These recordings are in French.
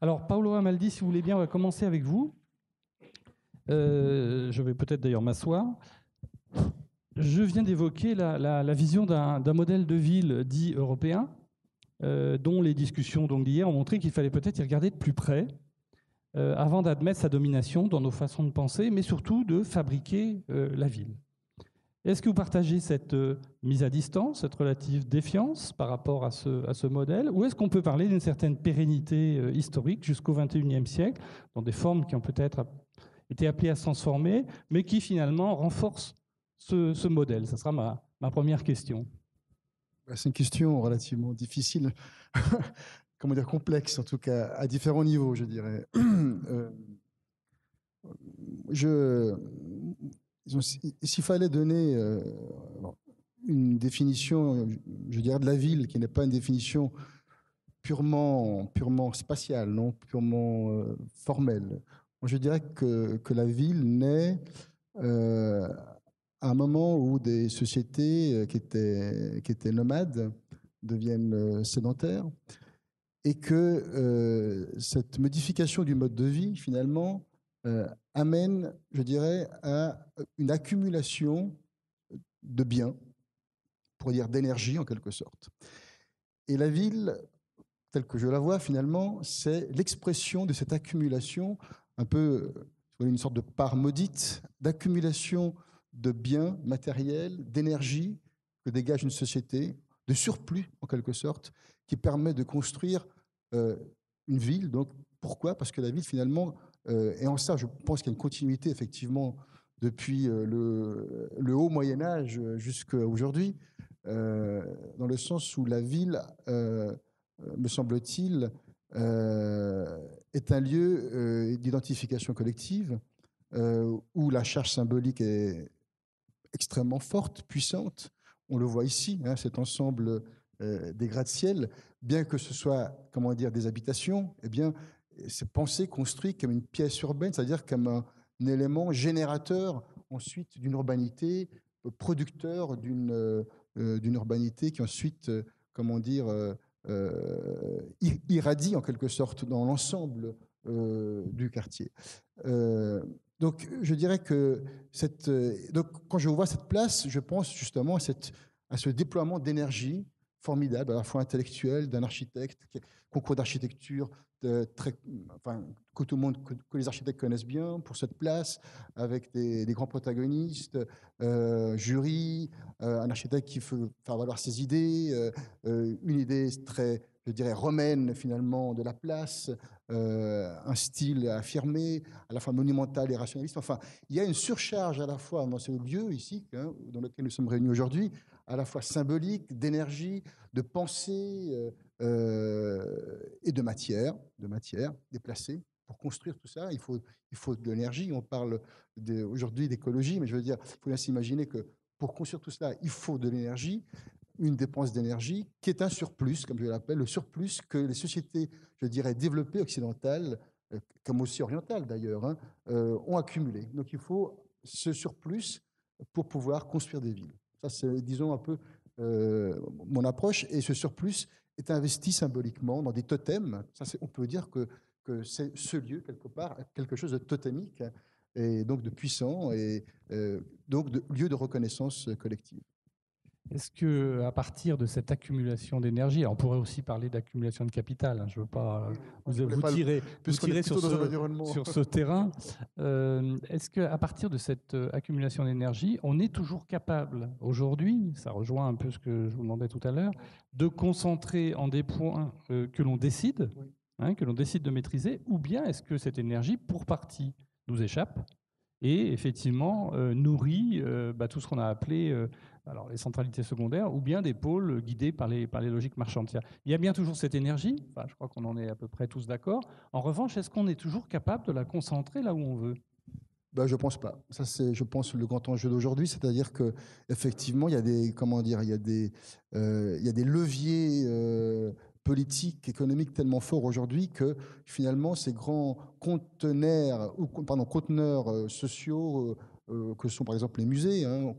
Alors, Paolo Amaldi, si vous voulez bien, on va commencer avec vous. Je vais peut-être d'ailleurs m'asseoir. Je viens d'évoquer la vision d'un modèle de ville dit européen, dont les discussions d'hier ont montré qu'il fallait peut-être y regarder de plus près avant d'admettre sa domination dans nos façons de penser, mais surtout de fabriquer la ville. Est-ce que vous partagez cette mise à distance, cette relative défiance par rapport à ce modèle, ou est-ce qu'on peut parler d'une certaine pérennité historique jusqu'au XXIe siècle, dans des formes qui ont peut-être été appelées à se transformer, mais qui finalement renforcent ce modèle? Ça sera ma première question. C'est une question relativement difficile, comment dire, complexe en tout cas, à différents niveaux, je dirais. S'il fallait donner une définition, je dirais, de la ville, qui n'est pas une définition purement spatiale, non, purement formelle, je dirais que la ville naît à un moment où des sociétés qui étaient nomades deviennent sédentaires, et que cette modification du mode de vie, finalement, amène, je dirais, à une accumulation de biens, pour dire d'énergie en quelque sorte. Et la ville, telle que je la vois finalement, c'est l'expression de cette accumulation, un peu une sorte de part maudite, d'accumulation de biens matériels, d'énergie que dégage une société, de surplus en quelque sorte, qui permet de construire une ville. Donc, pourquoi ? Parce que la ville finalement, et en ça je pense qu'il y a une continuité effectivement depuis le haut Moyen-Âge jusqu'à aujourd'hui, dans le sens où la ville, me semble-t-il, est un lieu d'identification collective, où la charge symbolique est extrêmement forte, puissante. On le voit ici, hein, cet ensemble des gratte-ciel, bien que ce soit, comment dire, des habitations, eh bien, c'est pensé, construit comme une pièce urbaine, c'est-à-dire comme un élément générateur ensuite d'une urbanité, producteur d'une urbanité qui ensuite, comment dire, irradie en quelque sorte dans l'ensemble du quartier. Donc, je dirais que donc, quand je vois cette place, je pense justement à ce déploiement d'énergie formidable, à la fois intellectuelle, d'un architecte, concours d'architecture que tout le monde, que les architectes connaissent bien pour cette place, avec des grands protagonistes, jury, un architecte qui veut faire valoir ses idées, une idée très, je dirais, romaine finalement de la place, un style affirmé, à la fois monumental et rationaliste. Enfin, il y a une surcharge à la fois dans ce lieu ici, hein, dans lequel nous sommes réunis aujourd'hui, à la fois symbolique, d'énergie, de pensée et de matière déplacée. Pour construire tout ça, il faut de l'énergie. On parle aujourd'hui d'écologie, mais je veux dire, il faut bien s'imaginer que pour construire tout cela, il faut de l'énergie, une dépense d'énergie qui est un surplus, comme je l'appelle, le surplus que les sociétés, je dirais, développées occidentales, comme aussi orientales d'ailleurs, hein, ont accumulé. Donc il faut ce surplus pour pouvoir construire des villes. Ça, c'est, disons, un peu mon approche. Et ce surplus est investi symboliquement dans des totems. Ça, on peut dire que c'est ce lieu, quelque part, quelque chose de totémique, hein, et donc de puissant, et donc de lieu de reconnaissance collective. Est-ce qu'à partir de cette accumulation d'énergie, on pourrait aussi parler d'accumulation de capital, hein, je ne veux pas vous tirer sur ce terrain, est-ce qu'à partir de cette accumulation d'énergie, on est toujours capable aujourd'hui, ça rejoint un peu ce que je vous demandais tout à l'heure, de concentrer en des points que l'on décide, hein, que l'on décide de maîtriser, ou bien est-ce que cette énergie, pour partie, nous échappe et effectivement nourrit tout ce qu'on a appelé alors les centralités secondaires, ou bien des pôles guidés par les logiques marchandes. Il y a bien toujours cette énergie, enfin, je crois qu'on en est à peu près tous d'accord. En revanche, est-ce qu'on est toujours capable de la concentrer là où on veut ? Ben, je pense pas. Ça, c'est, je pense, le grand enjeu d'aujourd'hui, c'est-à-dire que effectivement, il y a des, comment dire, il y a des leviers politiques, économiques tellement forts aujourd'hui que finalement, ces grands conteneurs sociaux que sont par exemple les musées, hein,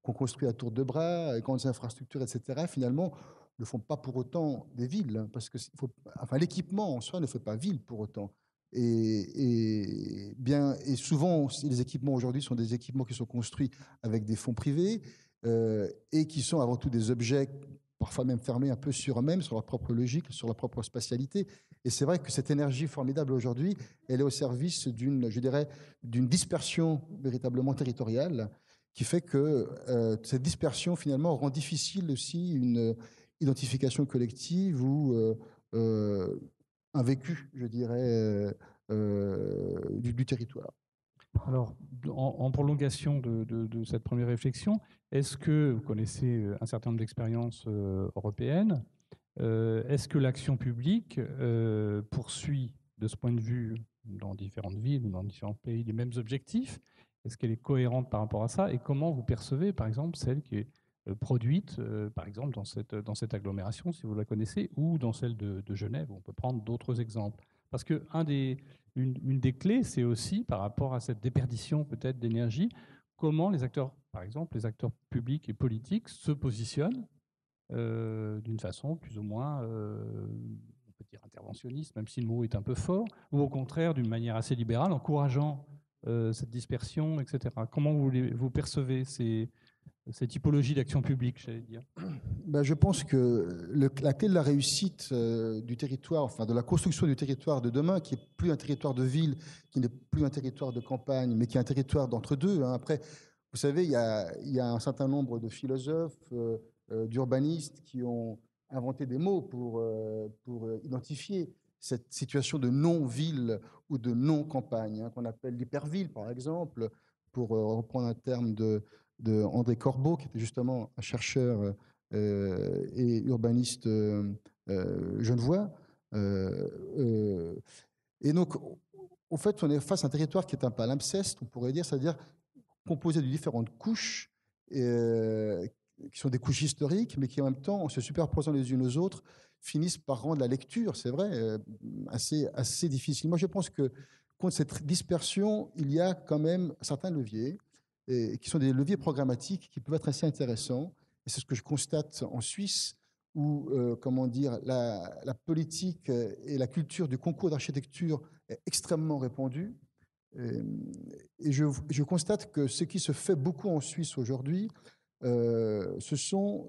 qu'on construit à tour de bras, grandes infrastructures, etc., finalement, ne font pas pour autant des villes, hein, parce que l'équipement en soi ne fait pas ville pour autant. Et souvent, les équipements aujourd'hui sont des équipements qui sont construits avec des fonds privés et qui sont avant tout des objets parfois même fermés un peu sur eux-mêmes, sur leur propre logique, sur leur propre spatialité. Et c'est vrai que cette énergie formidable aujourd'hui, elle est au service d'une dispersion véritablement territoriale qui fait que cette dispersion finalement rend difficile aussi une identification collective ou un vécu, je dirais, du territoire. Alors, en prolongation de cette première réflexion, est-ce que vous connaissez un certain nombre d'expériences européennes? Est-ce que l'action publique poursuit, de ce point de vue, dans différentes villes ou dans différents pays, les mêmes objectifs? Est-ce qu'elle est cohérente par rapport à ça? Et comment vous percevez, par exemple, celle qui est produite, par exemple, dans cette agglomération, si vous la connaissez, ou dans celle de Genève? On peut prendre d'autres exemples. Parce que une des clés, c'est aussi, par rapport à cette déperdition peut-être d'énergie, comment les acteurs, par exemple, les acteurs publics et politiques se positionnent d'une façon plus ou moins, on peut dire interventionniste, même si le mot est un peu fort, ou au contraire d'une manière assez libérale, encourageant cette dispersion, etc. Comment vous percevez ces typologies d'action publique, j'allais dire? Je pense que la clé de la réussite du territoire, enfin de la construction du territoire de demain, qui n'est plus un territoire de ville, qui n'est plus un territoire de campagne, mais qui est un territoire d'entre-deux. Hein. Après, vous savez, il y a un certain nombre de philosophes, d'urbanistes qui ont inventé des mots pour identifier cette situation de non-ville ou de non-campagne, hein, qu'on appelle l'hyperville, par exemple, pour reprendre un terme de André Corbeau, qui était justement un chercheur et urbaniste genevois. Et donc, en fait, on est face à un territoire qui est un palimpseste, on pourrait dire, c'est-à-dire composé de différentes couches, qui sont des couches historiques, mais qui en même temps, en se superposant les unes aux autres, finissent par rendre la lecture, c'est vrai, assez difficile. Moi, je pense que contre cette dispersion, il y a quand même certains leviers, qui sont des leviers programmatiques qui peuvent être assez intéressants. Et c'est ce que je constate en Suisse, où comment dire, la politique et la culture du concours d'architecture est extrêmement répandue. Et je constate que ce qui se fait beaucoup en Suisse aujourd'hui, ce sont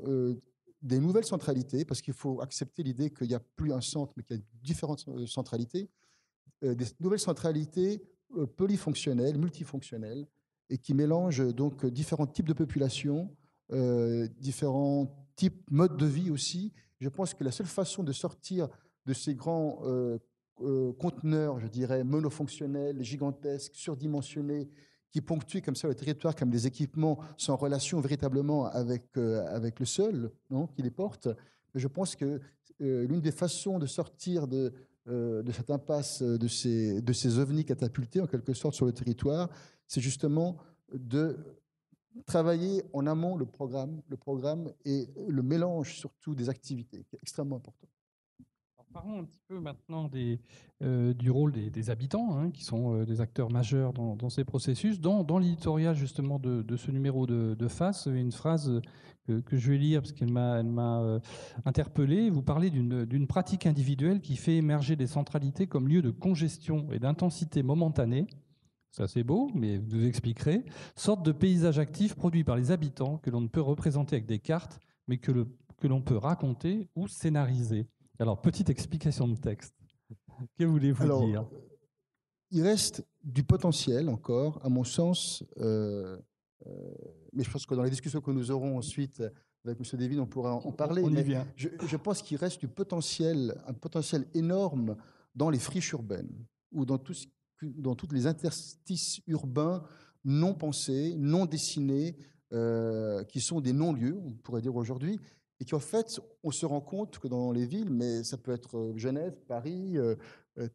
des nouvelles centralités, parce qu'il faut accepter l'idée qu'il n'y a plus un centre, mais qu'il y a différentes centralités, des nouvelles centralités polyfonctionnelles, multifonctionnelles, et qui mélangent donc différents types de populations, différents types, modes de vie aussi. Je pense que la seule façon de sortir de ces grands conteneurs, je dirais, monofonctionnels, gigantesques, surdimensionnés, qui ponctuent comme ça le territoire comme des équipements sans relation véritablement avec le sol, non, qui les porte. Je pense que l'une des façons de sortir de cette impasse, de ces ovnis catapultés en quelque sorte sur le territoire, c'est justement de travailler en amont le programme et le mélange surtout des activités, qui est extrêmement important. Alors, parlons un petit peu maintenant du rôle des habitants, hein, qui sont des acteurs majeurs dans ces processus. Dans l'éditorial justement de ce numéro de Face, il y a une phrase que je vais lire parce qu'elle m'a interpellé. Vous parlez d'une pratique individuelle qui fait émerger des centralités comme lieu de congestion et d'intensité momentanée. Ça c'est beau, mais vous expliquerez. Sorte de paysage actif produit par les habitants que l'on ne peut représenter avec des cartes, mais que l'on peut raconter ou scénariser. Alors, petite explication de texte. Que voulez-vous dire? Il reste du potentiel encore, à mon sens, mais je pense que dans les discussions que nous aurons ensuite avec M. Devine, on pourra en parler. On y vient. Je pense qu'il reste un potentiel énorme dans les friches urbaines ou dans tous les interstices urbains non pensés, non dessinés, qui sont des non-lieux, on pourrait dire aujourd'hui, et qui en fait, on se rend compte que dans les villes, mais ça peut être Genève, Paris,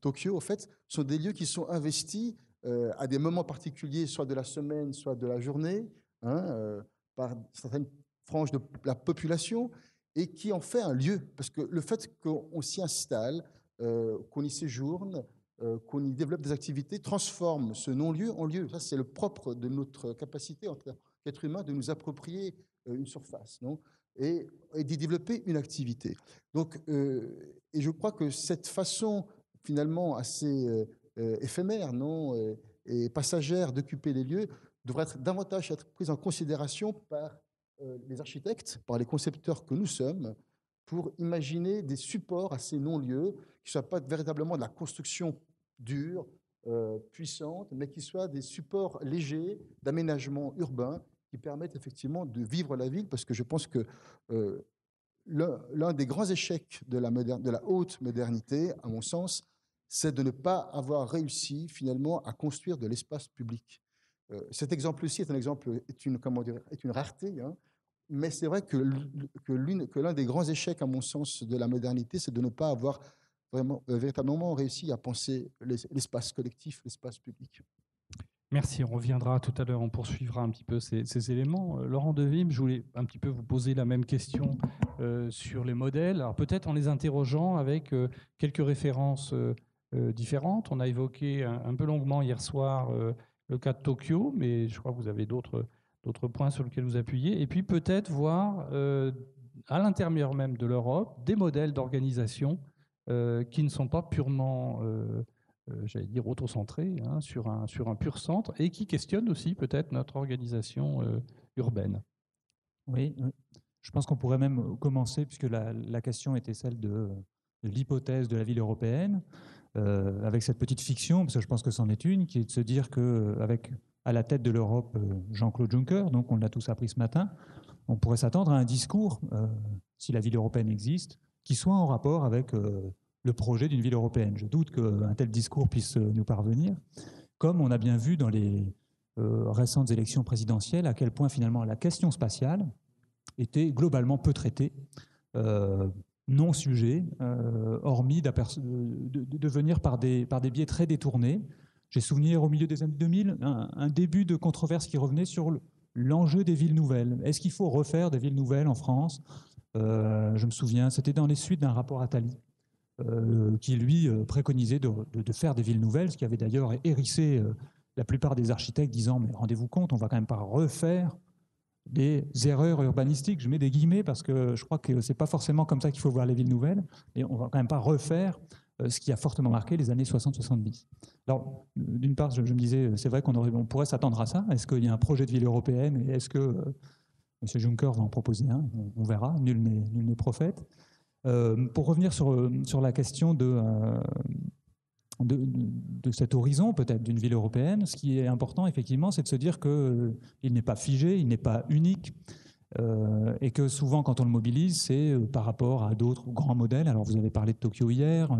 Tokyo, en fait, sont des lieux qui sont investis à des moments particuliers, soit de la semaine, soit de la journée, hein, par certaines franges de la population, et qui en fait un lieu. Parce que le fait qu'on s'y installe, qu'on y séjourne, qu'on y développe des activités, transforme ce non-lieu en lieu. Ça, c'est le propre de notre capacité qu'êtres humains de nous approprier une surface, non, et d'y développer une activité. Donc, et je crois que cette façon finalement assez éphémère, non, et passagère d'occuper les lieux devrait davantage être prise en considération par les architectes, par les concepteurs que nous sommes, pour imaginer des supports à ces non-lieux qui ne soient pas véritablement de la construction dure, puissante, mais qui soient des supports légers d'aménagement urbain qui permettent effectivement de vivre la ville, parce que je pense que l'un des grands échecs de la haute modernité, à mon sens, c'est de ne pas avoir réussi finalement à construire de l'espace public. Cet exemple-ci est un exemple, est une rareté, hein, mais c'est vrai que l'un des grands échecs, à mon sens, de la modernité, c'est de ne pas avoir véritablement réussi à penser l'espace collectif, l'espace public. Merci, on reviendra tout à l'heure, on poursuivra un petit peu ces éléments. Laurent Devime, je voulais un petit peu vous poser la même question sur les modèles, alors peut-être en les interrogeant avec quelques références différentes. On a évoqué un peu longuement hier soir le cas de Tokyo, mais je crois que vous avez d'autres points sur lesquels vous appuyez. Et puis peut-être voir à l'intérieur même de l'Europe des modèles d'organisation qui ne sont pas purement j'allais dire autocentré, hein, sur un pur centre, et qui questionne aussi peut-être notre organisation urbaine. Oui, je pense qu'on pourrait même commencer, puisque la question était celle de l'hypothèse de la ville européenne, avec cette petite fiction, parce que je pense que c'en est une, qui est de se dire qu'avec à la tête de l'Europe Jean-Claude Juncker, donc on l'a tous appris ce matin, on pourrait s'attendre à un discours, si la ville européenne existe, qui soit en rapport avec le projet d'une ville européenne. Je doute qu'un tel discours puisse nous parvenir, comme on a bien vu dans les récentes élections présidentielles, à quel point finalement la question spatiale était globalement peu traitée, non sujet, hormis de venir par des biais très détournés. J'ai souvenir au milieu des années 2000, un début de controverse qui revenait sur l'enjeu des villes nouvelles. Est-ce qu'il faut refaire des villes nouvelles en France ? Je me souviens, c'était dans les suites d'un rapport Attali, qui lui préconisait de faire des villes nouvelles, ce qui avait d'ailleurs hérissé la plupart des architectes, disant mais rendez-vous compte, on va quand même pas refaire des erreurs urbanistiques, je mets des guillemets parce que je crois que c'est pas forcément comme ça qu'il faut voir les villes nouvelles, et on va quand même pas refaire ce qui a fortement marqué les années 60-70. Alors, d'une part, je me disais, c'est vrai qu'on pourrait s'attendre à ça. Est-ce qu'il y a un projet de ville européenne, et est-ce que M. Juncker va en proposer un ? On verra, nul n'est prophète. Pour revenir sur la question de cet horizon peut-être d'une ville européenne, ce qui est important effectivement, c'est de se dire qu'il n'est pas figé, il n'est pas unique, et que souvent quand on le mobilise, c'est par rapport à d'autres grands modèles. Alors vous avez parlé de Tokyo hier,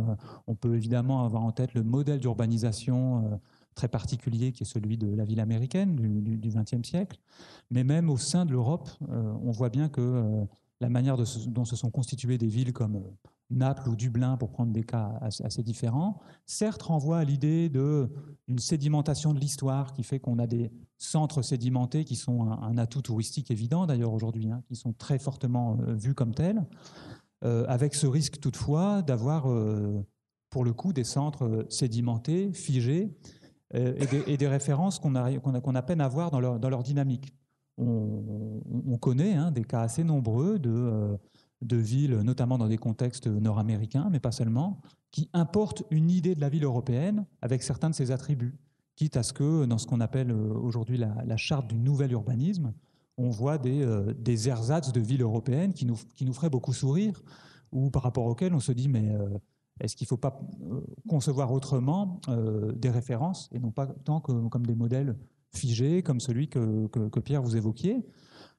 on peut évidemment avoir en tête le modèle d'urbanisation très particulier qui est celui de la ville américaine du XXe siècle, mais même au sein de l'Europe, on voit bien que la manière dont se sont constituées des villes comme Naples ou Dublin, pour prendre des cas assez différents, certes renvoie à l'idée d'une sédimentation de l'histoire qui fait qu'on a des centres sédimentés qui sont un atout touristique évident d'ailleurs aujourd'hui, hein, qui sont très fortement vus comme tels, avec ce risque toutefois d'avoir pour le coup des centres sédimentés, figés, et des références qu'on a peine à voir dans leur dynamique. On connaît des cas assez nombreux de villes, notamment dans des contextes nord-américains, mais pas seulement, qui importent une idée de la ville européenne avec certains de ses attributs, quitte à ce que, dans ce qu'on appelle aujourd'hui la charte du nouvel urbanisme, on voit des ersatz de villes européennes qui nous feraient beaucoup sourire, ou par rapport auxquelles on se dit, mais est-ce qu'il ne faut pas concevoir autrement des références, et non pas tant comme des modèles figés, comme celui que Pierre vous évoquiez.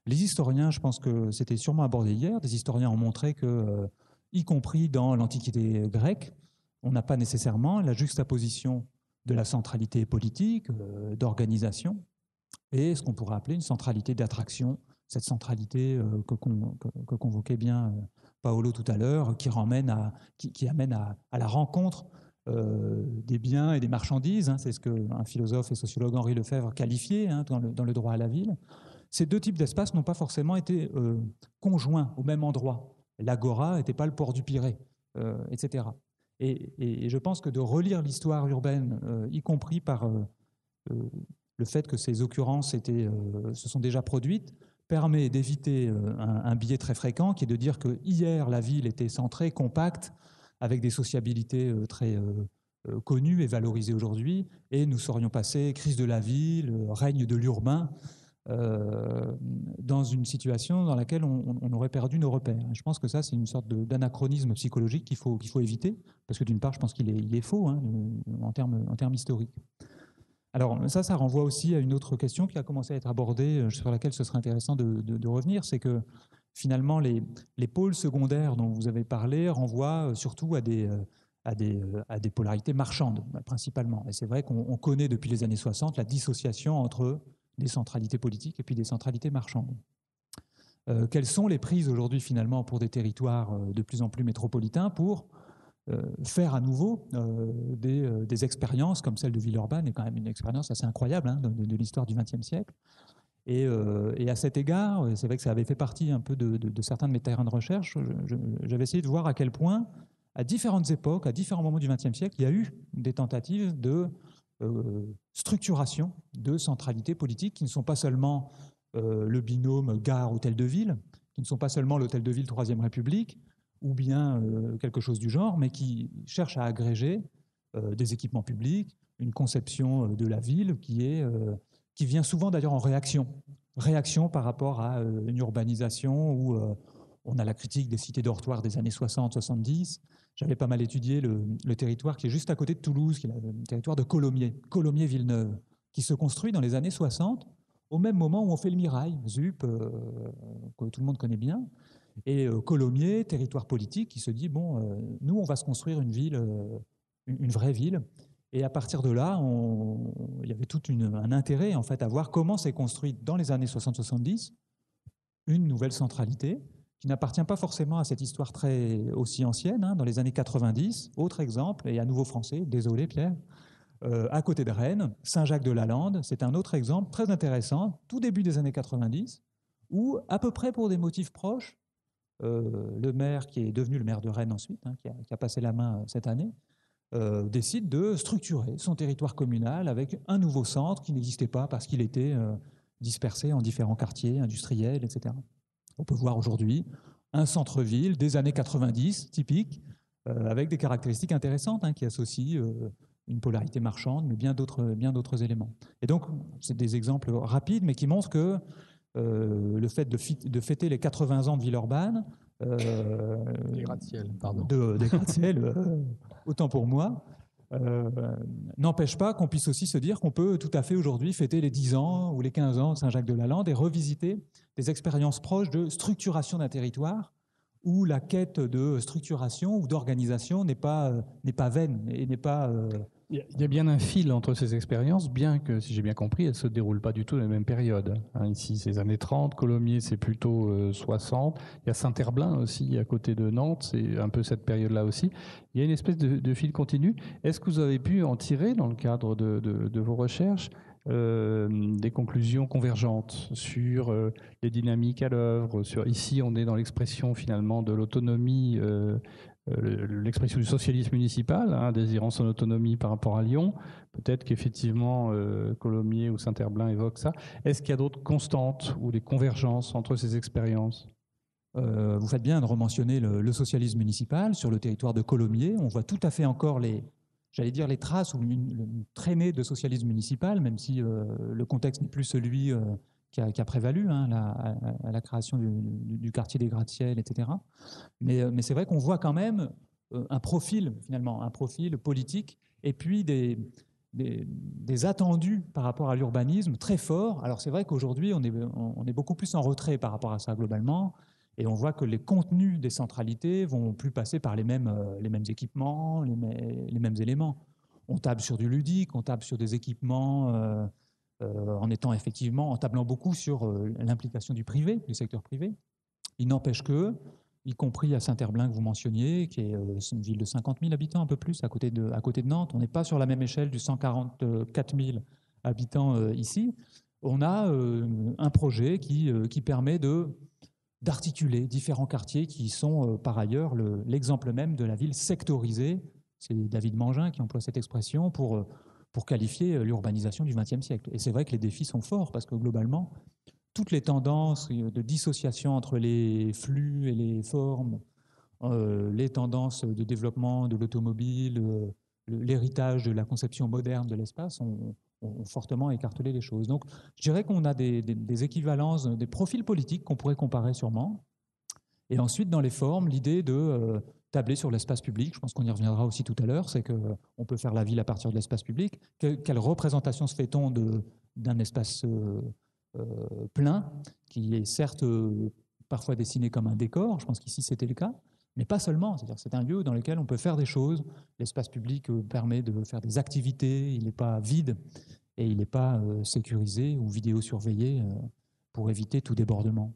Les historiens, je pense que c'était sûrement abordé hier, des historiens ont montré que, y compris dans l'Antiquité grecque, on n'a pas nécessairement la juxtaposition de la centralité politique, d'organisation, et ce qu'on pourrait appeler une centralité d'attraction, cette centralité que convoquait bien Paolo tout à l'heure, qui amène à la rencontre des biens et des marchandises, c'est ce qu'un philosophe et sociologue Henri Lefebvre qualifiait dans le droit à la ville. Ces deux types d'espaces n'ont pas forcément été conjoints au même endroit. L'agora n'était pas le port du Pirée, etc. Et je pense que de relire l'histoire urbaine, y compris par le fait que ces occurrences se sont déjà produites permet d'éviter un biais très fréquent qui est de dire que hier la ville était centrée, compacte, avec des sociabilités très connues et valorisées aujourd'hui, et nous serions passés crise de la ville, règne de l'urbain, dans une situation dans laquelle on aurait perdu nos repères. Je pense que ça, c'est une sorte d'anachronisme psychologique qu'il faut éviter, parce que d'une part, je pense qu'il est faux en termes historiques. Alors ça renvoie aussi à une autre question qui a commencé à être abordée, sur laquelle ce serait intéressant de revenir, c'est que finalement les pôles secondaires dont vous avez parlé renvoient surtout à des polarités marchandes, principalement. Et c'est vrai qu'on connaît depuis les années 60 la dissociation entre des centralités politiques et puis des centralités marchandes. Quelles sont les prises aujourd'hui finalement pour des territoires de plus en plus métropolitains pour faire à nouveau des expériences comme celle de Villeurbanne, est quand même une expérience assez incroyable de l'histoire du XXe siècle. Et à cet égard, c'est vrai que ça avait fait partie un peu de certains de mes terrains de recherche. J'avais essayé de voir à quel point, à différentes époques, à différents moments du XXe siècle, il y a eu des tentatives de structuration de centralités politiques qui ne sont pas seulement le binôme gare-hôtel de ville, qui ne sont pas seulement l'hôtel de ville Troisième République, ou bien quelque chose du genre, mais qui cherchent à agréger des équipements publics, une conception de la ville qui vient souvent d'ailleurs en réaction par rapport à une urbanisation où on a la critique des cités dortoirs des années 60-70. J'avais pas mal étudié le territoire qui est juste à côté de Toulouse, qui est le territoire de Colomiers-Villeneuve, qui se construit dans les années 60, au même moment où on fait le Mirail, ZUP, que tout le monde connaît bien, et Colomiers, territoire politique, qui se dit, nous, on va se construire une ville, une vraie ville. Et à partir de là, il y avait tout un intérêt en fait, à voir comment s'est construite dans les années 60-70 une nouvelle centralité, qui n'appartient pas forcément à cette histoire aussi ancienne. Dans les années 90, autre exemple, et à nouveau français, désolé Pierre, à côté de Rennes, Saint-Jacques-de-la-Lande, c'est un autre exemple très intéressant, tout début des années 90, où à peu près pour des motifs proches, le maire qui est devenu le maire de Rennes ensuite, qui a passé la main cette année, décide de structurer son territoire communal avec un nouveau centre qui n'existait pas parce qu'il était dispersé en différents quartiers industriels, etc. On peut voir aujourd'hui un centre-ville des années 90, typique, avec des caractéristiques intéressantes qui associent une polarité marchande, mais bien d'autres éléments. Et donc, c'est des exemples rapides, mais qui montrent que le fait de fêter les 80 ans de Villeurbanne, des gratte-ciel, pardon. Des gratte-ciel, autant pour moi, n'empêche pas qu'on puisse aussi se dire qu'on peut tout à fait aujourd'hui fêter les 10 ans ou les 15 ans de Saint-Jacques-de-la-Lande et revisiter des expériences proches de structuration d'un territoire où la quête de structuration ou d'organisation n'est pas vaine et n'est pas... Il y a bien un fil entre ces expériences, bien que, si j'ai bien compris, elles ne se déroulent pas du tout dans la même période. Ici, c'est les années 30, Colomiers, c'est plutôt 60. Il y a Saint-Herblain aussi, à côté de Nantes, c'est un peu cette période-là aussi. Il y a une espèce de fil continu. Est-ce que vous avez pu en tirer, dans le cadre de vos recherches, des conclusions convergentes sur les dynamiques à l'œuvre? Ici, on est dans l'expression finalement de l'autonomie, l'expression du socialisme municipal, désirant son autonomie par rapport à Lyon. Peut-être qu'effectivement Colomiers ou Saint-Herblain évoquent ça. Est-ce qu'il y a d'autres constantes ou des convergences entre ces expériences? Vous faites bien de rementionner le socialisme municipal sur le territoire de Colomiers. On voit tout à fait encore les traces ou une traînée de socialisme municipal, même si le contexte n'est plus celui qui a prévalu à la création du quartier des gratte-ciel, etc. Mais c'est vrai qu'on voit quand même un profil politique, et puis des attendus par rapport à l'urbanisme très forts. Alors c'est vrai qu'aujourd'hui, on est beaucoup plus en retrait par rapport à ça globalement, et on voit que les contenus des centralités vont plus passer par les mêmes équipements, les mêmes éléments. On table sur du ludique, on table sur des équipements en tablant beaucoup sur l'implication du privé, du secteur privé. Il n'empêche que, y compris à Saint-Herblain que vous mentionniez, qui est une ville de 50 000 habitants, un peu plus, à côté de Nantes, on n'est pas sur la même échelle du 144 000 habitants ici. On a un projet qui permet d'articuler différents quartiers qui sont par ailleurs l'exemple même de la ville sectorisée. C'est David Mangin qui emploie cette expression pour pour qualifier l'urbanisation du XXe siècle. Et c'est vrai que les défis sont forts parce que globalement, toutes les tendances de dissociation entre les flux et les formes, les tendances de développement de l'automobile, l'héritage de la conception moderne de l'espace ont fortement écartelé les choses. Donc, je dirais qu'on a des équivalences, des profils politiques qu'on pourrait comparer sûrement. Et ensuite, dans les formes, l'idée de tabler sur l'espace public, je pense qu'on y reviendra aussi tout à l'heure, c'est qu'on peut faire la ville à partir de l'espace public. Quelle représentation se fait-on d'un espace plein, qui est certes parfois dessiné comme un décor, je pense qu'ici c'était le cas, mais pas seulement, c'est-à-dire que c'est un lieu dans lequel on peut faire des choses, l'espace public permet de faire des activités, il n'est pas vide et il n'est pas sécurisé ou vidéosurveillé pour éviter tout débordement.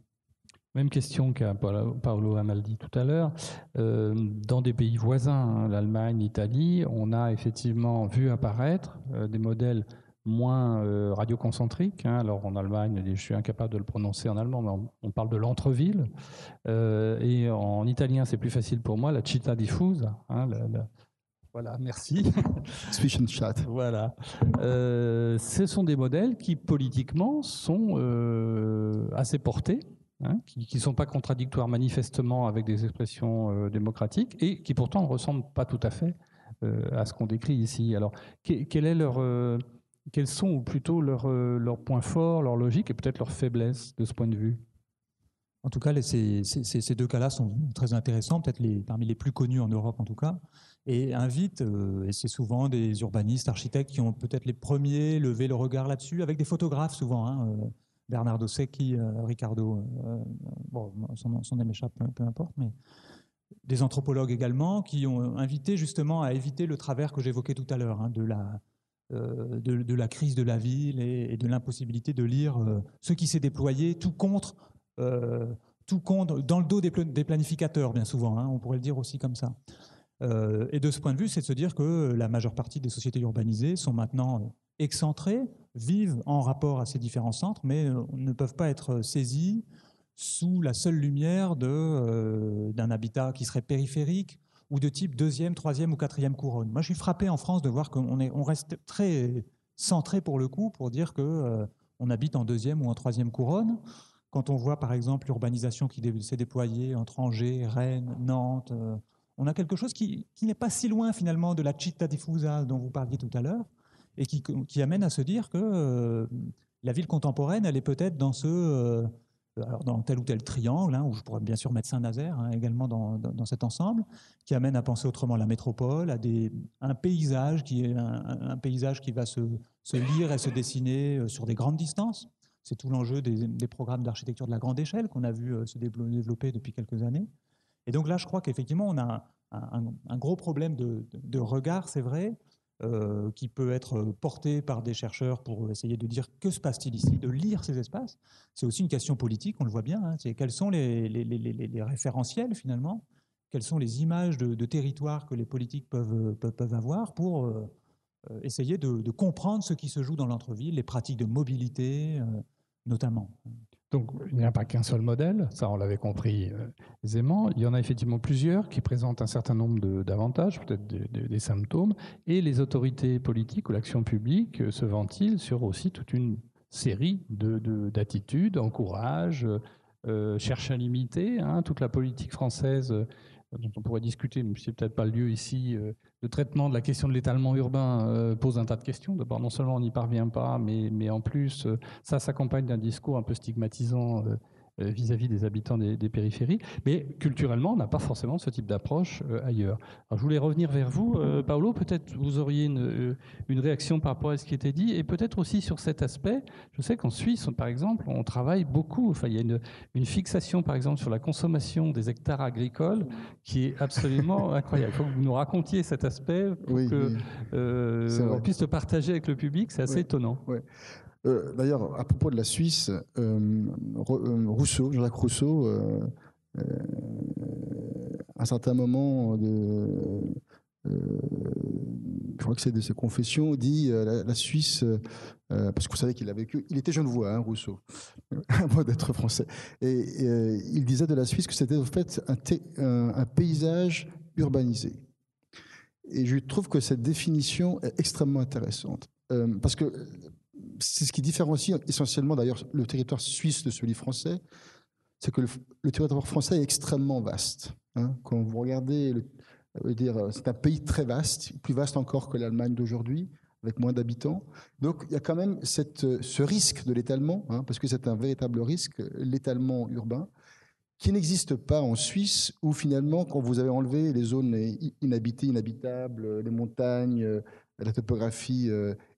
Même question qu'à Paolo Amaldi tout à l'heure. Dans des pays voisins, l'Allemagne, l'Italie, on a effectivement vu apparaître des modèles moins radioconcentriques. Alors en Allemagne, je suis incapable de le prononcer en allemand, mais on parle de l'entre-ville. Et en italien, c'est plus facile pour moi, la città diffusa. Voilà, merci. Zwischenstadt. Voilà. Ce sont des modèles qui, politiquement, sont assez portés, qui ne sont pas contradictoires manifestement avec des expressions démocratiques et qui pourtant ne ressemblent pas tout à fait à ce qu'on décrit ici. Alors, quels sont plutôt leurs points forts, leurs logiques et peut-être leurs faiblesses de ce point de vue? En tout cas, ces deux cas-là sont très intéressants, peut-être parmi les plus connus en Europe en tout cas, et invitent, et c'est souvent des urbanistes, architectes qui ont peut-être les premiers levé le regard là-dessus, avec des photographes souvent, Bernardo Secchi, Riccardo, bon, son nom m'échappe, peu importe, mais des anthropologues également qui ont invité justement à éviter le travers que j'évoquais tout à l'heure, de la crise de la ville et de l'impossibilité de lire ce qui s'est déployé, tout compte dans le dos des planificateurs, bien souvent, on pourrait le dire aussi comme ça. Et de ce point de vue, c'est de se dire que la majeure partie des sociétés urbanisées sont maintenant excentrées, vivent en rapport à ces différents centres, mais ne peuvent pas être saisies sous la seule lumière d'un habitat qui serait périphérique ou de type deuxième, troisième ou quatrième couronne. Moi, je suis frappé en France de voir qu'on reste très centré pour le coup, pour dire qu'on habite en deuxième ou en troisième couronne. Quand on voit par exemple l'urbanisation qui s'est déployée entre Angers, Rennes, Nantes, on a quelque chose qui n'est pas si loin finalement de la città diffusa dont vous parliez tout à l'heure et qui amène à se dire que la ville contemporaine, elle est peut-être dans dans tel ou tel triangle, où je pourrais bien sûr mettre Saint-Nazaire également dans cet ensemble, qui amène à penser autrement la métropole, à un paysage qui est un paysage qui va se lire et se dessiner sur des grandes distances. C'est tout l'enjeu des programmes d'architecture de la grande échelle qu'on a vu se développer depuis quelques années. Et donc là, je crois qu'effectivement, on a un gros problème de regard, c'est vrai, qui peut être porté par des chercheurs pour essayer de dire que se passe-t-il ici, de lire ces espaces. C'est aussi une question politique, on le voit bien. C'est quels sont les référentiels finalement, quelles sont les images de territoire que les politiques peuvent avoir pour essayer de comprendre ce qui se joue dans l'entre-ville, les pratiques de mobilité notamment. Donc, il n'y a pas qu'un seul modèle, ça on l'avait compris aisément. Il y en a effectivement plusieurs qui présentent un certain nombre d'avantages, peut-être des symptômes, et les autorités politiques ou l'action publique se ventilent sur aussi toute une série d'attitudes, encouragent, cherchent à limiter. Toute la politique française, dont on pourrait discuter, mais ce n'est peut-être pas le lieu ici, le traitement de la question de l'étalement urbain pose un tas de questions. D'abord, non seulement on n'y parvient pas, mais en plus, ça s'accompagne d'un discours un peu stigmatisant vis-à-vis des habitants des périphéries. Mais culturellement, on n'a pas forcément ce type d'approche ailleurs. Alors, je voulais revenir vers vous, Paolo. Peut-être vous auriez une réaction par rapport à ce qui était dit, et peut-être aussi sur cet aspect. Je sais qu'en Suisse, par exemple, on travaille beaucoup. Enfin, il y a une fixation, par exemple, sur la consommation des hectares agricoles qui est absolument incroyable. Il faut que vous nous racontiez cet aspect pour qu'on puisse le partager avec le public. C'est assez étonnant. Oui. D'ailleurs, à propos de la Suisse, Jean-Jacques Rousseau, à un certain moment je crois que c'est de ses confessions, dit la Suisse, parce que vous savez qu'il a vécu, il était genevois, Rousseau, à moins d'être français, et il disait de la Suisse que c'était en fait un paysage urbanisé. Et je trouve que cette définition est extrêmement intéressante. Parce que c'est ce qui différencie essentiellement d'ailleurs le territoire suisse de celui français, c'est que le territoire français est extrêmement vaste. Hein. Quand vous regardez, c'est un pays très vaste, plus vaste encore que l'Allemagne d'aujourd'hui, avec moins d'habitants. Donc il y a quand même ce risque de l'étalement, hein, parce que c'est un véritable risque, l'étalement urbain, qui n'existe pas en Suisse, où finalement, quand vous avez enlevé les zones inhabitées, inhabitables, les montagnes, la topographie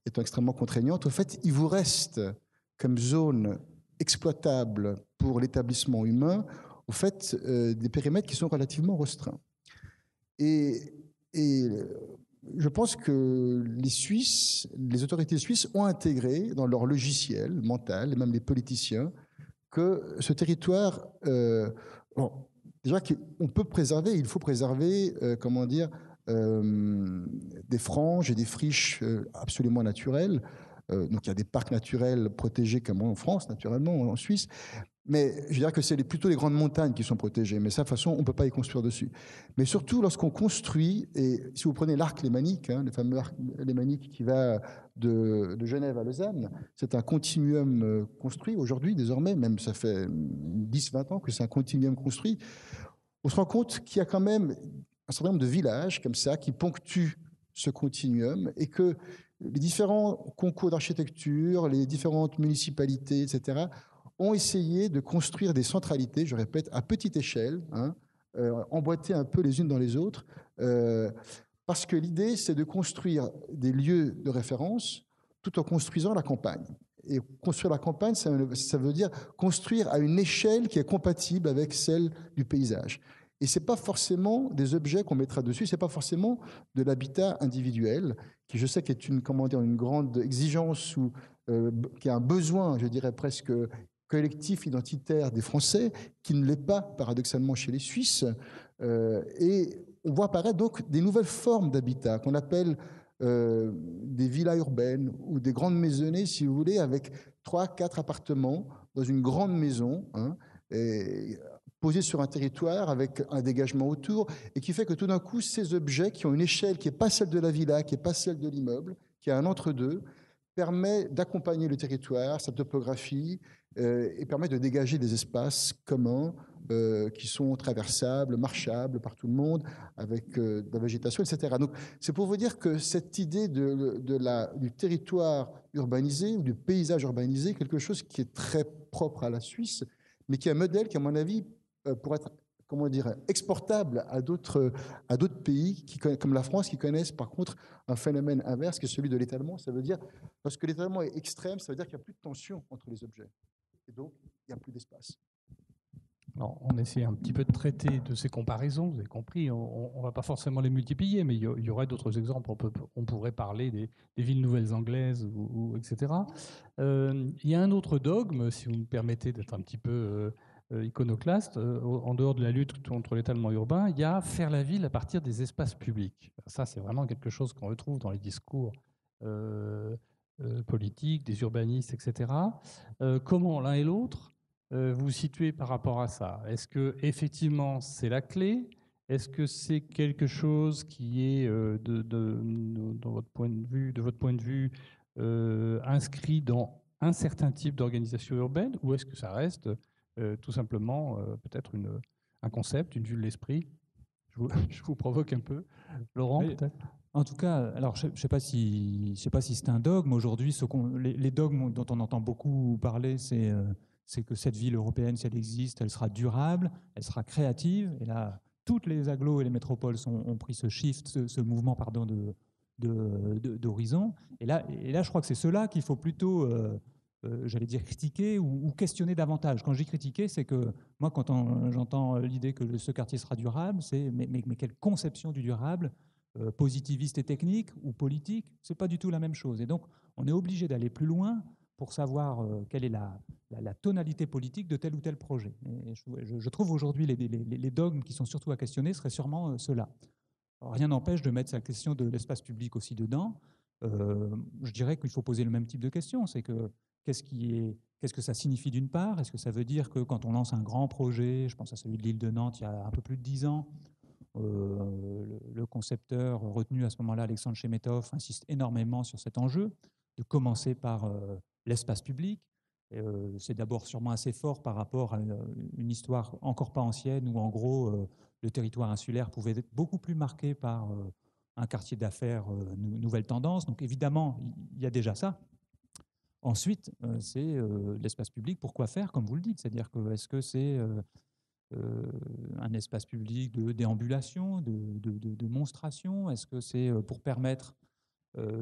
étant extrêmement contraignante, au fait, il vous reste comme zone exploitable pour l'établissement humain, au fait, des périmètres qui sont relativement restreints. Et je pense que les autorités suisses ont intégré dans leur logiciel mental, et même les politiciens, que ce territoire, bon, déjà qu'on peut préserver, il faut préserver, comment dire, des franges et des friches absolument naturelles. Donc il y a des parcs naturels protégés comme en France, naturellement, en Suisse. Mais je dirais que c'est plutôt les grandes montagnes qui sont protégées. Mais ça, de toute façon, on ne peut pas y construire dessus. Mais surtout, lorsqu'on construit, et si vous prenez l'arc lémanique, hein, le fameux arc lémanique qui va de Genève à Lausanne, c'est un continuum construit aujourd'hui, désormais, même ça fait 10-20 ans que c'est un continuum construit. On se rend compte qu'il y a quand même un certain nombre de villages comme ça qui ponctuent ce continuum et que les différents concours d'architecture, les différentes municipalités, etc., ont essayé de construire des centralités, je répète, à petite échelle, hein, emboîtées un peu les unes dans les autres, parce que l'idée, c'est de construire des lieux de référence tout en construisant la campagne. Et construire la campagne, ça veut dire construire à une échelle qui est compatible avec celle du paysage. Et ce n'est pas forcément des objets qu'on mettra dessus, ce n'est pas forcément de l'habitat individuel, qui je sais qu'est une grande exigence ou qui a un besoin, je dirais presque collectif identitaire des Français, qui ne l'est pas paradoxalement chez les Suisses. Et on voit apparaître donc des nouvelles formes d'habitat qu'on appelle des villas urbaines ou des grandes maisonnées, si vous voulez, avec 3-4 appartements dans une grande maison, hein, posés sur un territoire avec un dégagement autour, et qui fait que tout d'un coup, ces objets qui ont une échelle qui n'est pas celle de la villa, qui n'est pas celle de l'immeuble, qui a un entre-deux, permet d'accompagner le territoire, sa topographie, et permet de dégager des espaces communs qui sont traversables, marchables par tout le monde, avec de la végétation, etc. Donc, c'est pour vous dire que cette idée du territoire urbanisé ou du paysage urbanisé est quelque chose qui est très propre à la Suisse, mais qui est un modèle qui, à mon avis, pourrait être, comment dire, exportable à d'autres pays comme la France, qui connaissent par contre un phénomène inverse qui est celui de l'étalement. Ça veut dire, parce que l'étalement est extrême, ça veut dire qu'il n'y a plus de tension entre les objets. Et donc, il n'y a plus d'espace. Alors, on essaie un petit peu de traiter de ces comparaisons, vous avez compris, on ne va pas forcément les multiplier, mais il y aurait d'autres exemples. On pourrait parler des villes nouvelles anglaises, etc. Il y a un autre dogme, si vous me permettez d'être un petit peu iconoclaste, en dehors de la lutte contre l'étalement urbain, il y a faire la ville à partir des espaces publics. Ça, c'est vraiment quelque chose qu'on retrouve dans les discours politiques, des urbanistes, etc. Comment l'un et l'autre vous vous situez par rapport à ça? Est-ce que effectivement c'est la clé? Est-ce que c'est quelque chose qui est, dans votre point de vue, inscrit dans un certain type d'organisation urbaine, ou est-ce que ça reste tout simplement peut-être un concept, une vue de l'esprit? Je vous provoque un peu. Laurent, peut-être? En tout cas, alors je ne sais pas si c'est un dogme. Aujourd'hui, les dogmes dont on entend beaucoup parler, c'est que cette ville européenne, si elle existe, elle sera durable, elle sera créative. Et là, toutes les agglos et les métropoles ont pris ce shift, ce mouvement, pardon, d'horizon. Et là, je crois que c'est cela qu'il faut plutôt, j'allais dire, critiquer ou questionner davantage. Quand je dis critiquer, c'est que moi, quand j'entends l'idée que ce quartier sera durable, c'est mais quelle conception du durable, positiviste et technique ou politique, c'est pas du tout la même chose. Et donc, on est obligé d'aller plus loin pour savoir quelle est la tonalité politique de tel ou tel projet. Et je trouve aujourd'hui les dogmes qui sont surtout à questionner seraient sûrement ceux-là. Alors, rien n'empêche de mettre la question de l'espace public aussi dedans. Je dirais qu'il faut poser le même type de questions. C'est que qu'est-ce que ça signifie d'une part? Est-ce que ça veut dire que quand on lance un grand projet, je pense à celui de l'île de Nantes il y a un peu plus de 10 ans, Le concepteur retenu à ce moment-là, Alexandre Chemetov, insiste énormément sur cet enjeu, de commencer par l'espace public. C'est d'abord sûrement assez fort par rapport à une histoire encore pas ancienne où, en gros, le territoire insulaire pouvait être beaucoup plus marqué par un quartier d'affaires nouvelle tendance. Donc évidemment, il y a déjà ça. Ensuite, c'est l'espace public. Pourquoi faire, comme vous le dites? C'est-à-dire que est-ce que c'est un espace public de déambulation, de monstration? Est-ce que c'est pour permettre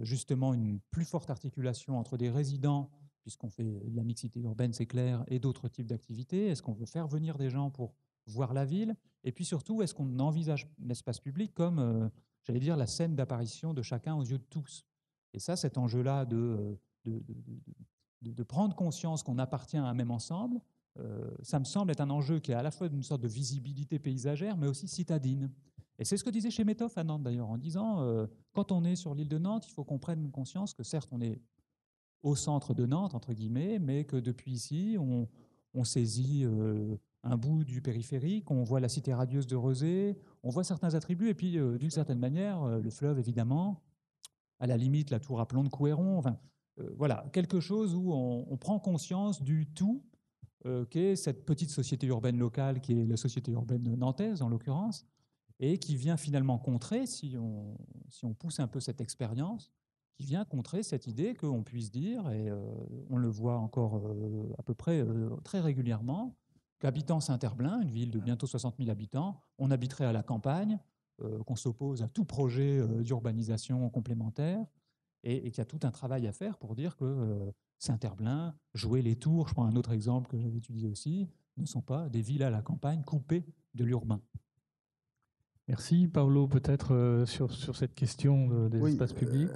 justement une plus forte articulation entre des résidents, puisqu'on fait de la mixité urbaine, c'est clair, et d'autres types d'activités? Est-ce qu'on veut faire venir des gens pour voir la ville? Et puis surtout, est-ce qu'on envisage l'espace public comme, j'allais dire, la scène d'apparition de chacun aux yeux de tous? Et ça, cet enjeu-là de prendre conscience qu'on appartient à un même ensemble, ça me semble être un enjeu qui est à la fois d'une sorte de visibilité paysagère, mais aussi citadine. Et c'est ce que disait Chemetov à Nantes d'ailleurs, en disant quand on est sur l'île de Nantes, il faut qu'on prenne conscience que certes on est au centre de Nantes, entre guillemets, mais que depuis ici, on saisit un bout du périphérique, on voit la cité radieuse de Rezé, on voit certains attributs, et puis d'une certaine manière, le fleuve évidemment, à la limite la tour à plomb de Couëron, enfin, voilà, quelque chose où on prend conscience du tout qu'est cette petite société urbaine locale, qui est la société urbaine nantaise en l'occurrence, et qui vient finalement contrer, si on pousse un peu cette expérience, qui vient contrer cette idée qu'on puisse dire, et on le voit encore à peu près très régulièrement, qu'habitant Saint-Herblain, une ville de bientôt 60 000 habitants, on habiterait à la campagne, qu'on s'oppose à tout projet d'urbanisation complémentaire, et qu'il y a tout un travail à faire pour dire que Saint-Herblain, Joué, les Tours, je prends un autre exemple que j'avais étudié aussi, ne sont pas des villes à la campagne coupées de l'urbain. Merci. Paolo, peut-être sur cette question des espaces publics.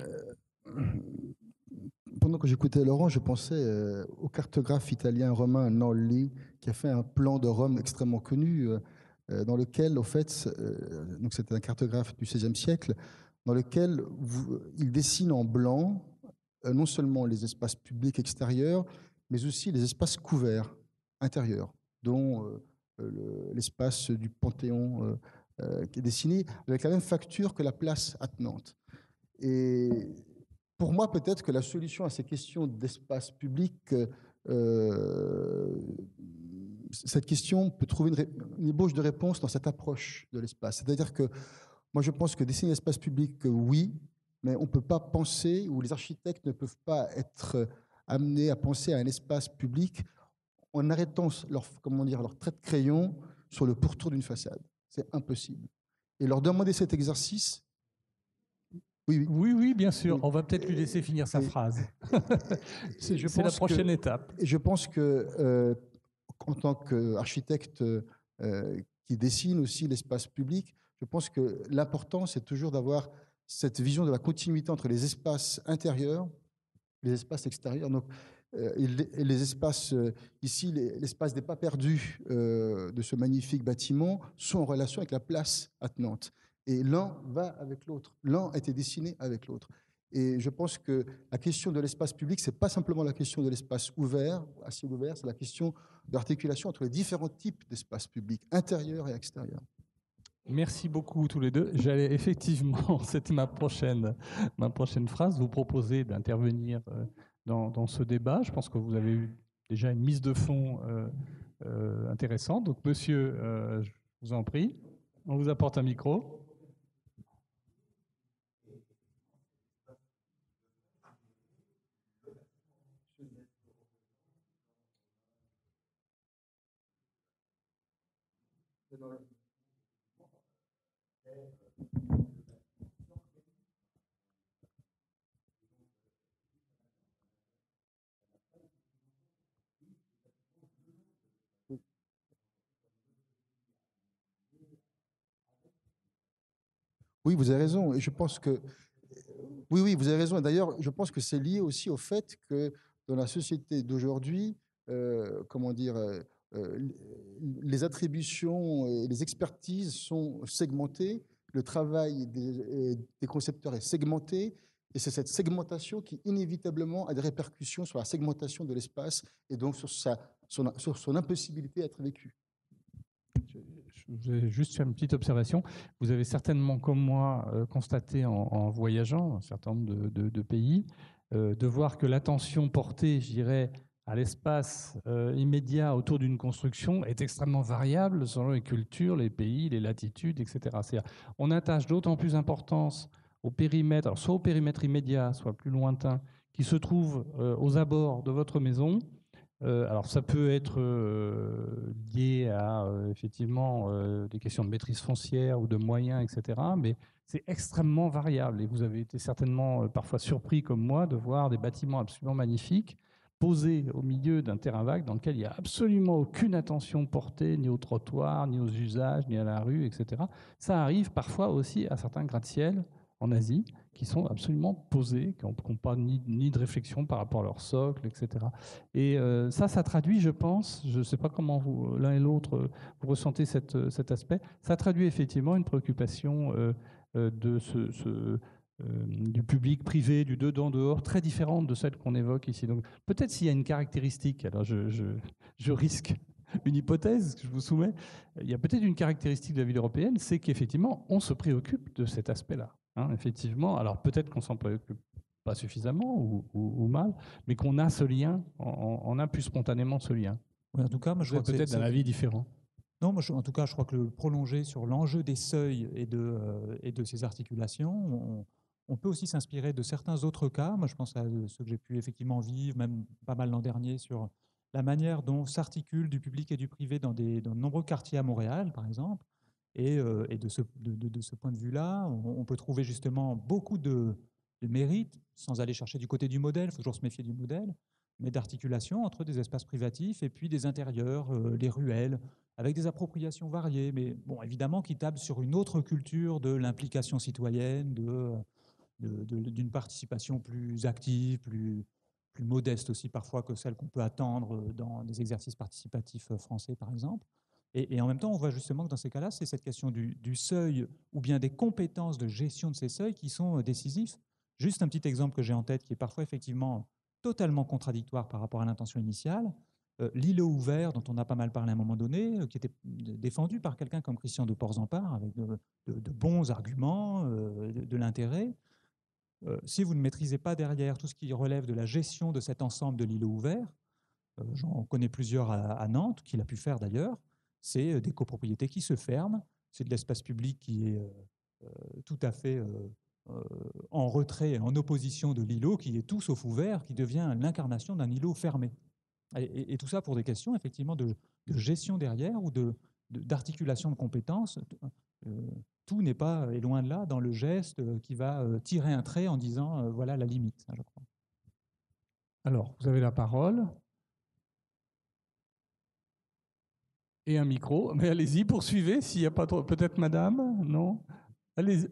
Pendant que j'écoutais Laurent, je pensais au cartographe italien Romain Nolli, qui a fait un plan de Rome extrêmement connu, dans lequel, au fait, donc c'était un cartographe du XVIe siècle, dans lequel il dessine en blanc non seulement les espaces publics extérieurs, mais aussi les espaces couverts intérieurs, dont l'espace du Panthéon qui est dessiné avec la même facture que la place attenante. Et pour moi, peut-être que la solution à ces questions d'espace public, cette question peut trouver une ébauche de réponse dans cette approche de l'espace. C'est-à-dire que moi, je pense que dessiner l'espace public, oui, mais on ne peut pas penser, ou les architectes ne peuvent pas être amenés à penser à un espace public en arrêtant leur trait de crayon sur le pourtour d'une façade. C'est impossible. Et leur demander cet exercice. Oui, bien sûr. Oui. On va peut-être lui laisser finir sa phrase. C'est la prochaine étape. Et je pense que, en tant qu'architecte qui dessine aussi l'espace public, je pense que l'important, c'est toujours d'avoir cette vision de la continuité entre les espaces intérieurs et les espaces extérieurs. Donc, les espaces, ici, l'espace des pas perdus de ce magnifique bâtiment sont en relation avec la place attenante. Et l'un va avec l'autre. L'un a été dessiné avec l'autre. Et je pense que la question de l'espace public, ce n'est pas simplement la question de l'espace ouvert, à ciel ouvert, c'est la question de l'articulation entre les différents types d'espaces publics, intérieurs et extérieurs. Merci beaucoup tous les deux. J'allais effectivement, c'était ma prochaine phrase, vous proposer d'intervenir dans ce débat. Je pense que vous avez eu déjà une mise de fond intéressante. Donc, monsieur, je vous en prie, on vous apporte un micro. Oui, vous avez raison. Et je pense que oui, vous avez raison. Et d'ailleurs, je pense que c'est lié aussi au fait que dans la société d'aujourd'hui, les attributions et les expertises sont segmentées. Le travail des concepteurs est segmenté. Et c'est cette segmentation qui, inévitablement, a des répercussions sur la segmentation de l'espace et donc sur son impossibilité à être vécue. je vais juste faire une petite observation. Vous avez certainement, comme moi, constaté en voyageant un certain nombre de pays, de voir que l'attention portée, je dirais, à l'espace immédiat autour d'une construction est extrêmement variable selon les cultures, les pays, les latitudes, etc. C'est-à-dire, on attache d'autant plus d'importance au périmètre, alors soit au périmètre immédiat, soit plus lointain, qui se trouve aux abords de votre maison. Alors ça peut être lié à effectivement des questions de maîtrise foncière ou de moyens, etc. Mais c'est extrêmement variable et vous avez été certainement parfois surpris comme moi de voir des bâtiments absolument magnifiques posés au milieu d'un terrain vague dans lequel il n'y a absolument aucune attention portée ni au trottoir, ni aux usages, ni à la rue, etc. Ça arrive parfois aussi à certains gratte-ciel en Asie qui sont absolument posés, qui n'ont pas ni de réflexion par rapport à leur socle, etc. Et ça traduit, je pense, je ne sais pas comment vous, l'un et l'autre, vous ressentez cet aspect, ça traduit effectivement une préoccupation du public privé, du dedans-dehors, très différente de celle qu'on évoque ici. Donc peut-être s'il y a une caractéristique, alors je risque une hypothèse que je vous soumets, il y a peut-être une caractéristique de la ville européenne, c'est qu'effectivement, on se préoccupe de cet aspect-là. Hein, effectivement, alors peut-être qu'on s'en préoccupe pas suffisamment ou mal, mais qu'on a ce lien, on a plus spontanément ce lien. Oui, en tout cas, moi, je crois que peut-être d'un avis différent. Non, moi, en tout cas, je crois que le prolonger sur l'enjeu des seuils et de ces articulations, on peut aussi s'inspirer de certains autres cas. Moi, je pense à ceux que j'ai pu effectivement vivre, même pas mal l'an dernier, sur la manière dont s'articule du public et du privé dans de nombreux quartiers à Montréal, par exemple. Et de ce point de vue-là, on peut trouver justement beaucoup de mérite, sans aller chercher du côté du modèle, il faut toujours se méfier du modèle, mais d'articulation entre des espaces privatifs et puis des intérieurs, les ruelles, avec des appropriations variées, mais bon, évidemment qui tablent sur une autre culture de l'implication citoyenne, d'une participation plus active, plus modeste aussi parfois que celle qu'on peut attendre dans des exercices participatifs français, par exemple. Et en même temps, on voit justement que dans ces cas-là, c'est cette question du seuil ou bien des compétences de gestion de ces seuils qui sont décisifs. Juste un petit exemple que j'ai en tête qui est parfois effectivement totalement contradictoire par rapport à l'intention initiale. L'îlot ouvert, dont on a pas mal parlé à un moment donné, qui était défendu par quelqu'un comme Christian de Porzampar, avec de bons arguments, de l'intérêt. Si vous ne maîtrisez pas derrière tout ce qui relève de la gestion de cet ensemble de l'îlot ouvert, j'en connais plusieurs à Nantes, qu'il a pu faire d'ailleurs, c'est des copropriétés qui se ferment, c'est de l'espace public qui est tout à fait en retrait, en opposition de l'îlot, qui est tout sauf ouvert, qui devient l'incarnation d'un îlot fermé. Et tout ça pour des questions effectivement de gestion derrière ou d'articulation de compétences. Tout n'est pas, et loin de là, dans le geste qui va tirer un trait en disant voilà la limite, je crois. Alors, vous avez la parole. Et un micro. Mais allez-y, poursuivez, s'il n'y a pas trop. Peut-être madame? Non? Allez-y.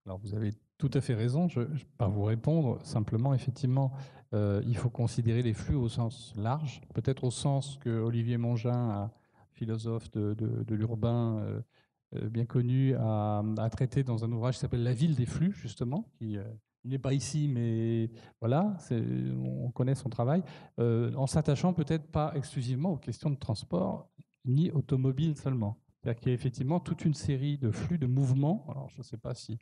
Alors, vous avez tout à fait raison. Je ne vais pas vous répondre. Simplement, effectivement, il faut considérer les flux au sens large, peut-être au sens que Olivier Mongin, philosophe de l'urbain bien connu, a traité dans un ouvrage qui s'appelle La ville des flux, justement, qui n'est pas ici, mais voilà, on connaît son travail, en s'attachant peut-être pas exclusivement aux questions de transport, ni automobile seulement. C'est-à-dire qu'il y a effectivement toute une série de flux, de mouvements. Alors, je ne sais pas si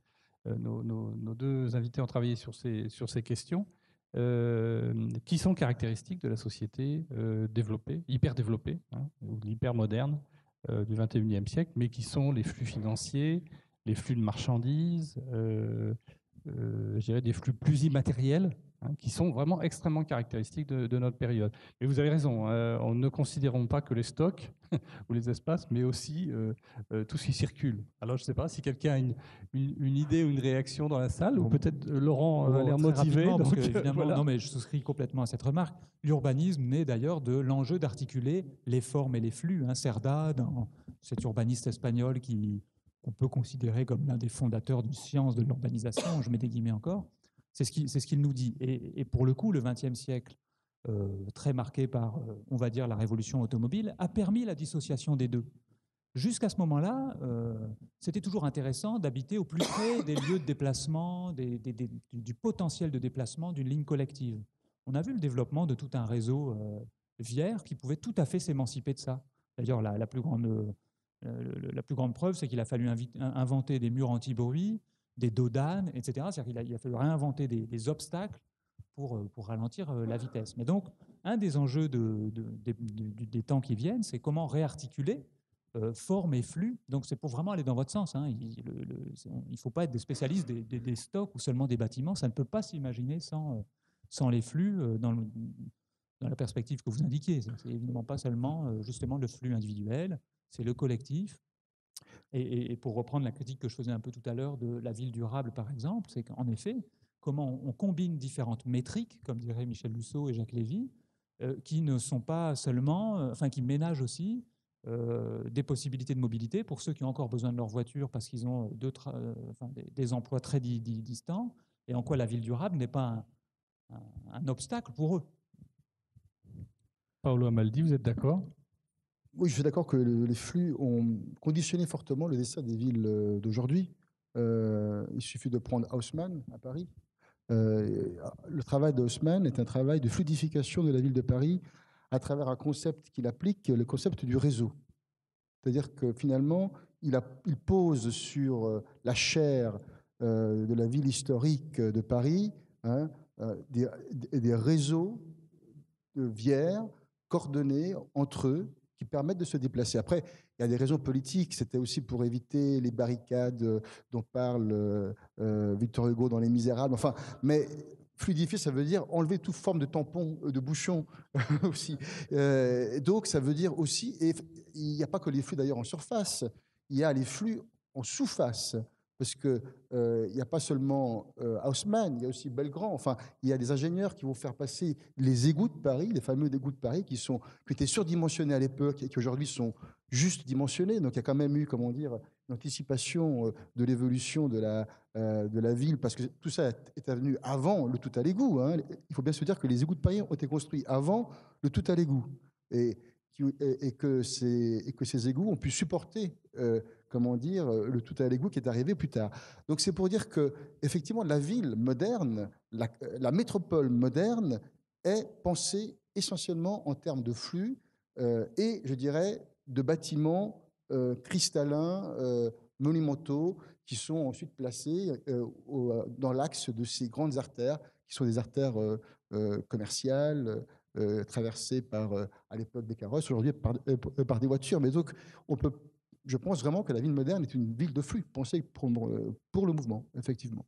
nos deux invités ont travaillé sur ces questions, qui sont caractéristiques de la société développée, hyper développée, ou hyper moderne du XXIe siècle, mais qui sont les flux financiers, les flux de marchandises, je dirais des flux plus immatériels, qui sont vraiment extrêmement caractéristiques de notre période. Et vous avez raison, on ne considérons pas que les stocks ou les espaces, mais aussi tout ce qui circule. Alors je ne sais pas si quelqu'un a une idée ou une réaction dans la salle, ou peut-être Laurent a l'air motivé. Parce que, évidemment, voilà. Non, mais je souscris complètement à cette remarque. L'urbanisme naît d'ailleurs de l'enjeu d'articuler les formes et les flux. Cerda, cet urbaniste espagnol qu'on peut considérer comme l'un des fondateurs d'une science de l'urbanisation, je mets des guillemets encore, c'est ce qu'il nous dit. Et pour le coup, le XXe siècle, très marqué par, on va dire, la révolution automobile, a permis la dissociation des deux. Jusqu'à ce moment-là, c'était toujours intéressant d'habiter au plus près des lieux de déplacement, du potentiel de déplacement d'une ligne collective. On a vu le développement de tout un réseau viaire qui pouvait tout à fait s'émanciper de ça. D'ailleurs, la plus grande preuve, c'est qu'il a fallu inventer des murs anti-bruit, des dodanes, etc. C'est-à-dire qu'il a fallu réinventer des obstacles pour ralentir la vitesse. Mais donc, un des enjeux des temps qui viennent, c'est comment réarticuler forme et flux. Donc, c'est pour vraiment aller dans votre sens. Il ne faut pas être des spécialistes des stocks ou seulement des bâtiments. Ça ne peut pas s'imaginer sans les flux dans la perspective que vous indiquiez. C'est évidemment pas seulement justement le flux individuel, c'est le collectif. Et pour reprendre la critique que je faisais un peu tout à l'heure de la ville durable, par exemple, c'est qu'en effet, comment on combine différentes métriques, comme diraient Michel Lusseau et Jacques Lévy, qui ne sont pas seulement, qui ménagent aussi des possibilités de mobilité pour ceux qui ont encore besoin de leur voiture parce qu'ils ont des emplois très distants, et en quoi la ville durable n'est pas un obstacle pour eux. Paolo Amaldi, vous êtes d'accord ? Oui, je suis d'accord que les flux ont conditionné fortement le destin des villes d'aujourd'hui. Il suffit de prendre Haussmann à Paris. Le travail de Haussmann est un travail de fluidification de la ville de Paris à travers un concept qu'il applique, le concept du réseau. C'est-à-dire que finalement, il pose sur la chair de la ville historique de Paris des réseaux de viaires coordonnés entre eux qui permettent de se déplacer. Après, il y a des raisons politiques. C'était aussi pour éviter les barricades dont parle Victor Hugo dans Les Misérables. Enfin, mais fluidifier, ça veut dire enlever toute forme de tampon, de bouchon aussi. Donc, ça veut dire aussi, et il n'y a pas que les flux d'ailleurs en surface, il y a les flux en sous-face. Parce qu'il n'y a pas seulement Haussmann, il y a aussi Belgrand. Enfin, il y a des ingénieurs qui vont faire passer les égouts de Paris, les fameux égouts de Paris, qui étaient surdimensionnés à l'époque et qui aujourd'hui sont juste dimensionnés. Donc il y a quand même eu, comment dire, une anticipation de l'évolution de la ville, parce que tout ça est venu avant le tout à l'égout. Il faut bien se dire que les égouts de Paris ont été construits avant le tout à l'égout. Et que ces égouts ont pu supporter le tout à l'égout qui est arrivé plus tard. Donc c'est pour dire que effectivement la ville moderne, la métropole moderne est pensée essentiellement en termes de flux et je dirais de bâtiments cristallins, monumentaux, qui sont ensuite placés dans l'axe de ces grandes artères, qui sont des artères commerciales, traversées à l'époque des carrosses, aujourd'hui par des voitures. Mais donc, je pense vraiment que la ville moderne est une ville de flux, pensée pour le mouvement, effectivement.